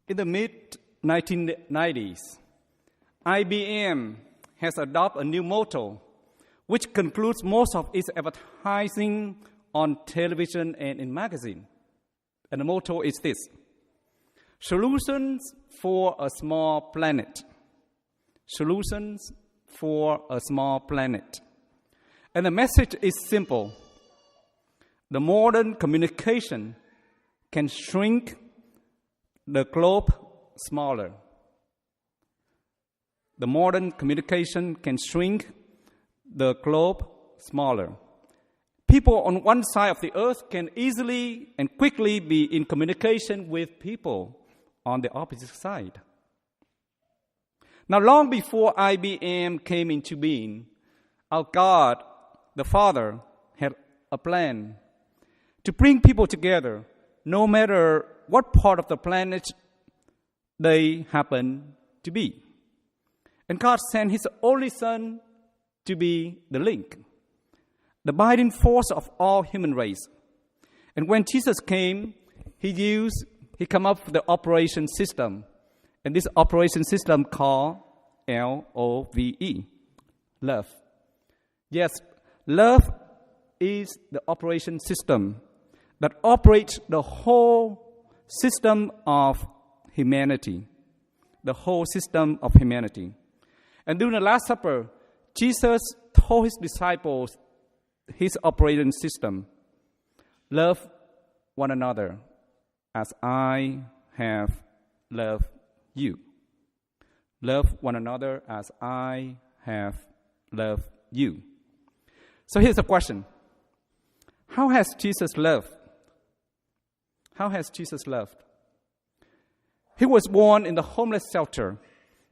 In the mid-1990s, IBM has adopted a new motto, which concludes most of its advertising on television and in magazine. And the motto is this: solutions for a small planet. Solutions for a small planet. And the message is simple. The modern communication can shrink the globe smaller. The modern communication can shrink the globe smaller. People on one side of the earth can easily and quickly be in communication with people on the opposite side. Now, long before IBM came into being, our God, the Father, had a plan to bring people together, no matter what part of the planet they happen to be. And God sent His only Son to be the link, the binding force of all human race. And when Jesus came, He came up with the operation system. And this operation system called LOVE, love. Yes, love is the operation system that operates the whole system of humanity. The whole system of humanity. And during the Last Supper, Jesus told His disciples His operating system: love one another as I have loved you. Love one another as I have loved you. So here's the question. How has Jesus loved? How has Jesus loved? He was born in the homeless shelter,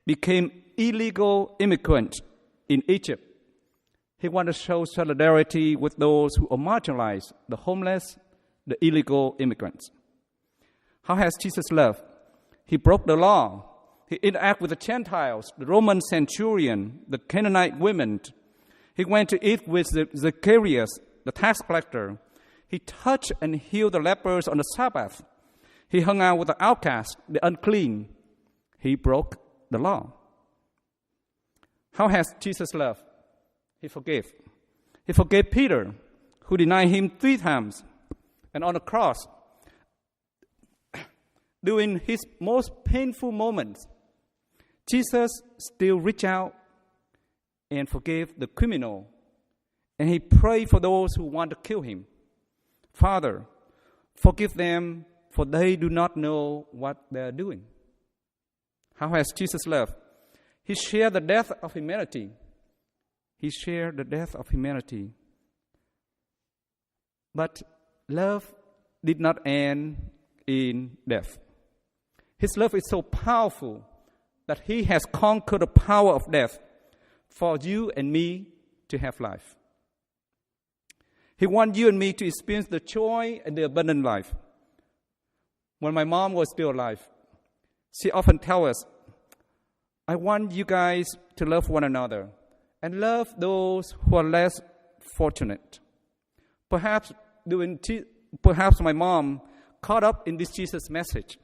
became illegal immigrant in Egypt. He wanted to show solidarity with those who are marginalized, the homeless, the illegal immigrants. How has Jesus loved? He broke the law. He interacted with the Gentiles, the Roman centurion, the Canaanite women. He went to eat with Zacchaeus, the tax collector. He touched and healed the lepers on the Sabbath. He hung out with the outcast, the unclean. He broke the law. How has Jesus loved? He forgave. He forgave Peter, who denied Him 3 times. And on the cross, during His most painful moments, Jesus still reached out and forgave the criminal. And He prayed for those who want to kill Him. Father, forgive them, for they do not know what they are doing. How has Jesus loved? He shared the death of humanity. He shared the death of humanity. But love did not end in death. His love is so powerful that He has conquered the power of death for you and me to have life. He wants you and me to experience the joy and the abundant life. When my mom was still alive, she often tells us, I want you guys to love one another and love those who are less fortunate. Perhaps my mom caught up in this Jesus message.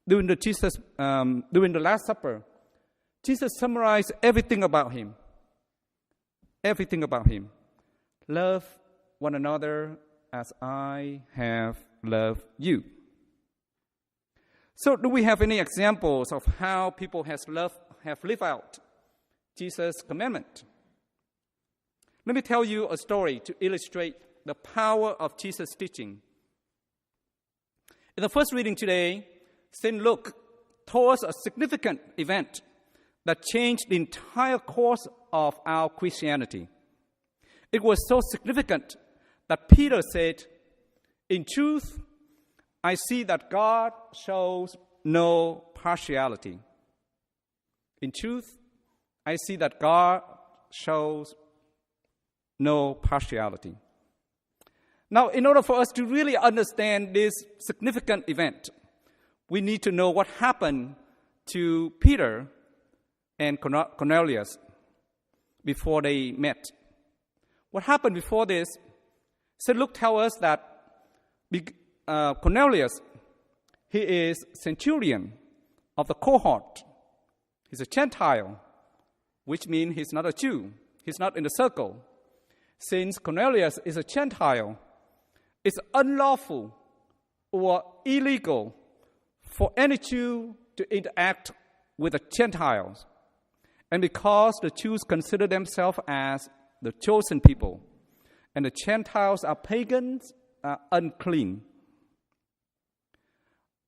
During the Last Supper, Jesus summarized everything about Him. Everything about Him. Love one another as I have loved you. So do we have any examples of how people have lived out Jesus' commandment? Let me tell you a story to illustrate the power of Jesus' teaching. In the first reading today, St. Luke told us a significant event that changed the entire course of our Christianity. It was so significant that Peter said, in truth, I see that God shows no partiality. In truth, I see that God shows no partiality. Now, in order for us to really understand this significant event, we need to know what happened to Peter and Cornelius before they met. What happened before this? St. Luke tells us that Cornelius, he is centurion. of the cohort. He's a Gentile, which means he's not a Jew. He's not in the circle. Since Cornelius is a Gentile, it's unlawful or illegal for any Jew to interact with the Gentiles. And because the Jews consider themselves as the chosen people, and the Gentiles are pagans, are unclean.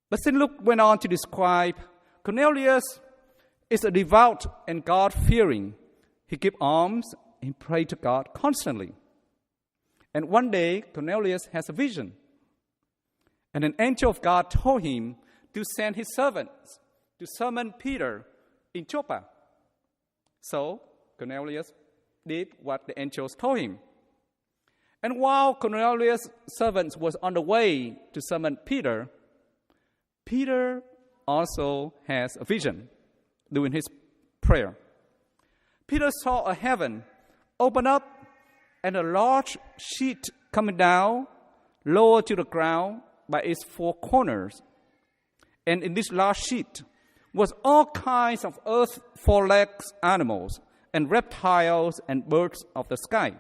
But St. Luke went on to describe Cornelius is a devout and God-fearing. He gave alms and prayed to God constantly. And one day, Cornelius has a vision. And an angel of God told him to send his servants to summon Peter in Joppa. So Cornelius did what the angels told him. And while Cornelius' servants was on the way to summon Peter, Peter also has a vision during his prayer. Peter saw a heaven open up and a large sheet coming down, lower to the ground by its four corners. And in this large sheet was all kinds of earth four-legged animals and reptiles and birds of the sky.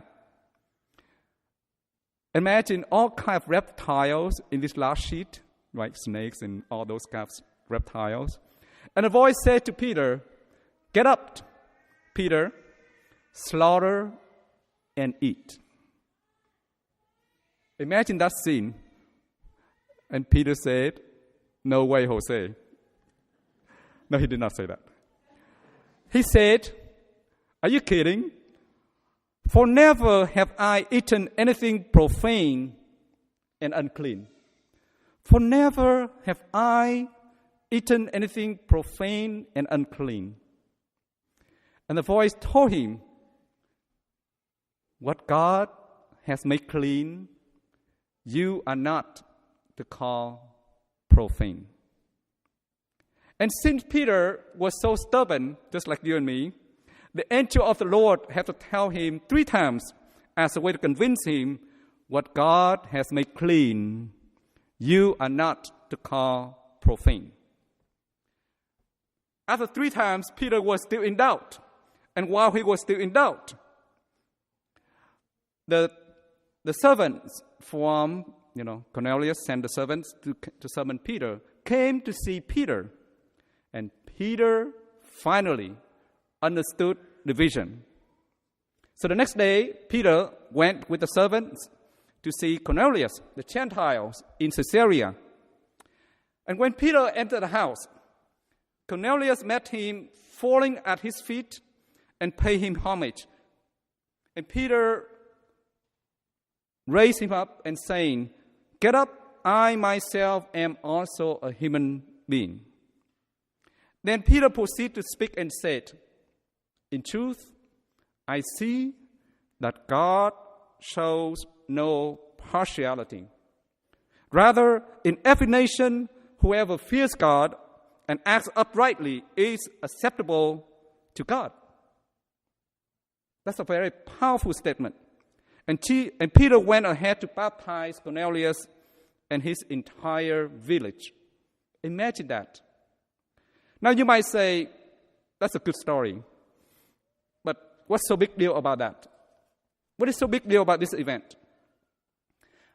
Imagine all kinds of reptiles in this large sheet, right? Snakes and all those kinds of reptiles. And a voice said to Peter, "Get up, Peter, slaughter and eat." Imagine that scene. And Peter said, "No way, Jose." No, he did not say that. He said, "Are you kidding? For never have I eaten anything profane and unclean." For never have I eaten anything profane and unclean. And the voice told him, "What God has made clean, you are not to call profane." And since Peter was so stubborn, just like you and me, the angel of the Lord had to tell him 3 times as a way to convince him, what God has made clean, you are not to call profane. After 3 times, Peter was still in doubt. And while he was still in doubt, the servants from, Cornelius sent the servants to summon Peter, came to see Peter. And Peter finally understood the vision. So the next day, Peter went with the servants to see Cornelius, the Gentiles, in Caesarea. And when Peter entered the house, Cornelius met him, falling at his feet and paid him homage. And Peter raised him up and saying, "Get up, I myself am also a human being." Then Peter proceeded to speak and said, "In truth, I see that God shows no partiality. Rather, in every nation, whoever fears God and acts uprightly is acceptable to God." That's a very powerful statement. And Peter went ahead to baptize Cornelius and his entire village. Imagine that. Now you might say, that's a good story. But what's so big deal about that? What is so big deal about this event?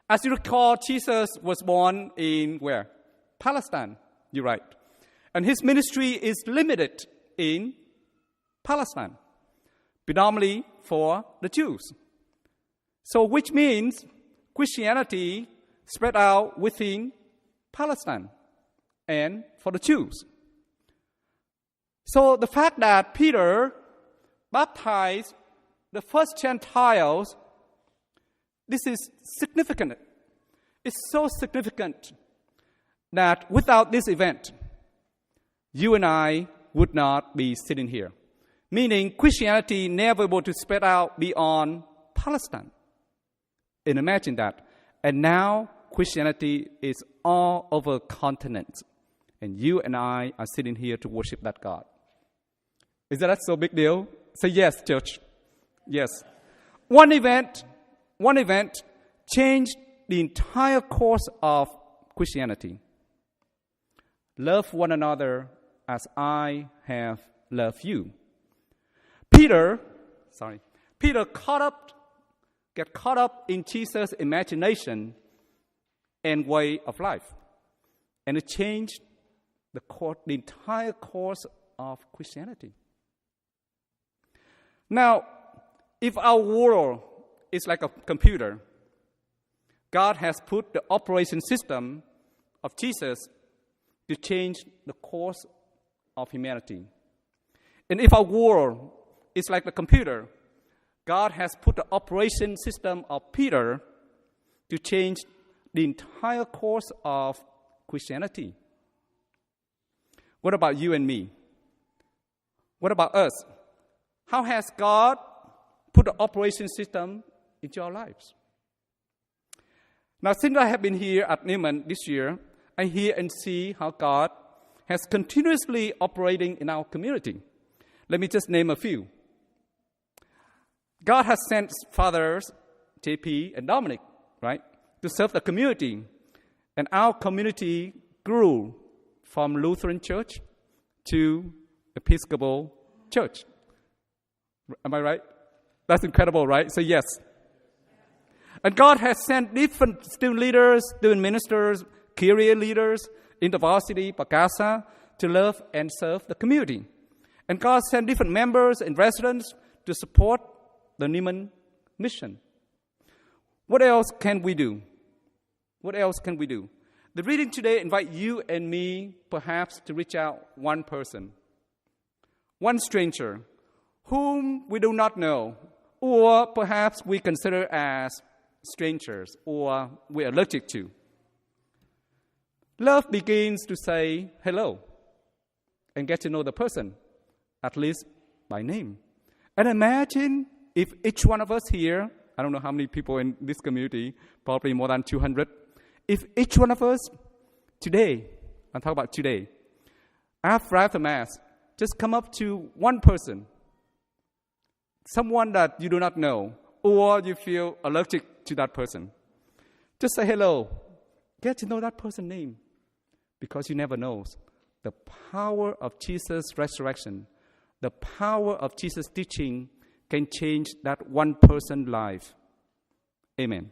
As you recall, Jesus was born in where? Palestine. You're right. And his ministry is limited in Palestine, predominantly for the Jews. So which means Christianity spread out within Palestine and for the Jews. So the fact that Peter baptized the first Gentiles, this is significant. It's so significant that without this event, you and I would not be sitting here. Meaning Christianity never able to spread out beyond Palestine. And imagine that. And now Christianity is all over continents. And you and I are sitting here to worship that God. Is that so big deal? Say yes, church. Yes. One event changed the entire course of Christianity. Love one another as I have loved you. Peter get caught up in Jesus' imagination and way of life, and it changed the entire course of Christianity. Now, if our world is like a computer, God has put the operation system of Jesus to change the course of humanity. And if our world is like the computer, God has put the operation system of Peter to change the entire course of Christianity. What about you and me? What about us? How has God put the operation system into our lives? Now, since I have been here at Newman this year, I hear and see how God has continuously operating in our community. Let me just name a few. God has sent fathers, JP and Dominic, right, to serve the community. And our community grew from Lutheran Church to Episcopal Church. Am I right? That's incredible, right? So yes. And God has sent different student leaders, student ministers, career leaders, InterVarsity, Pagasa, to love and serve the community. And God sent different members and residents to support the Neiman mission. What else can we do? What else can we do? The reading today invites you and me perhaps to reach out one person, one stranger, whom we do not know, or perhaps we consider as strangers, or we're allergic to. Love begins to say hello and get to know the person, at least by name. And imagine if each one of us here, I don't know how many people in this community, probably more than 200, if each one of us today, I'm talking about today, after Mass, just come up to one person, someone that you do not know, or you feel allergic to that person. Just say hello. Get to know that person's name, because you never know. The power of Jesus' resurrection, the power of Jesus' teaching can change that one person's life. Amen.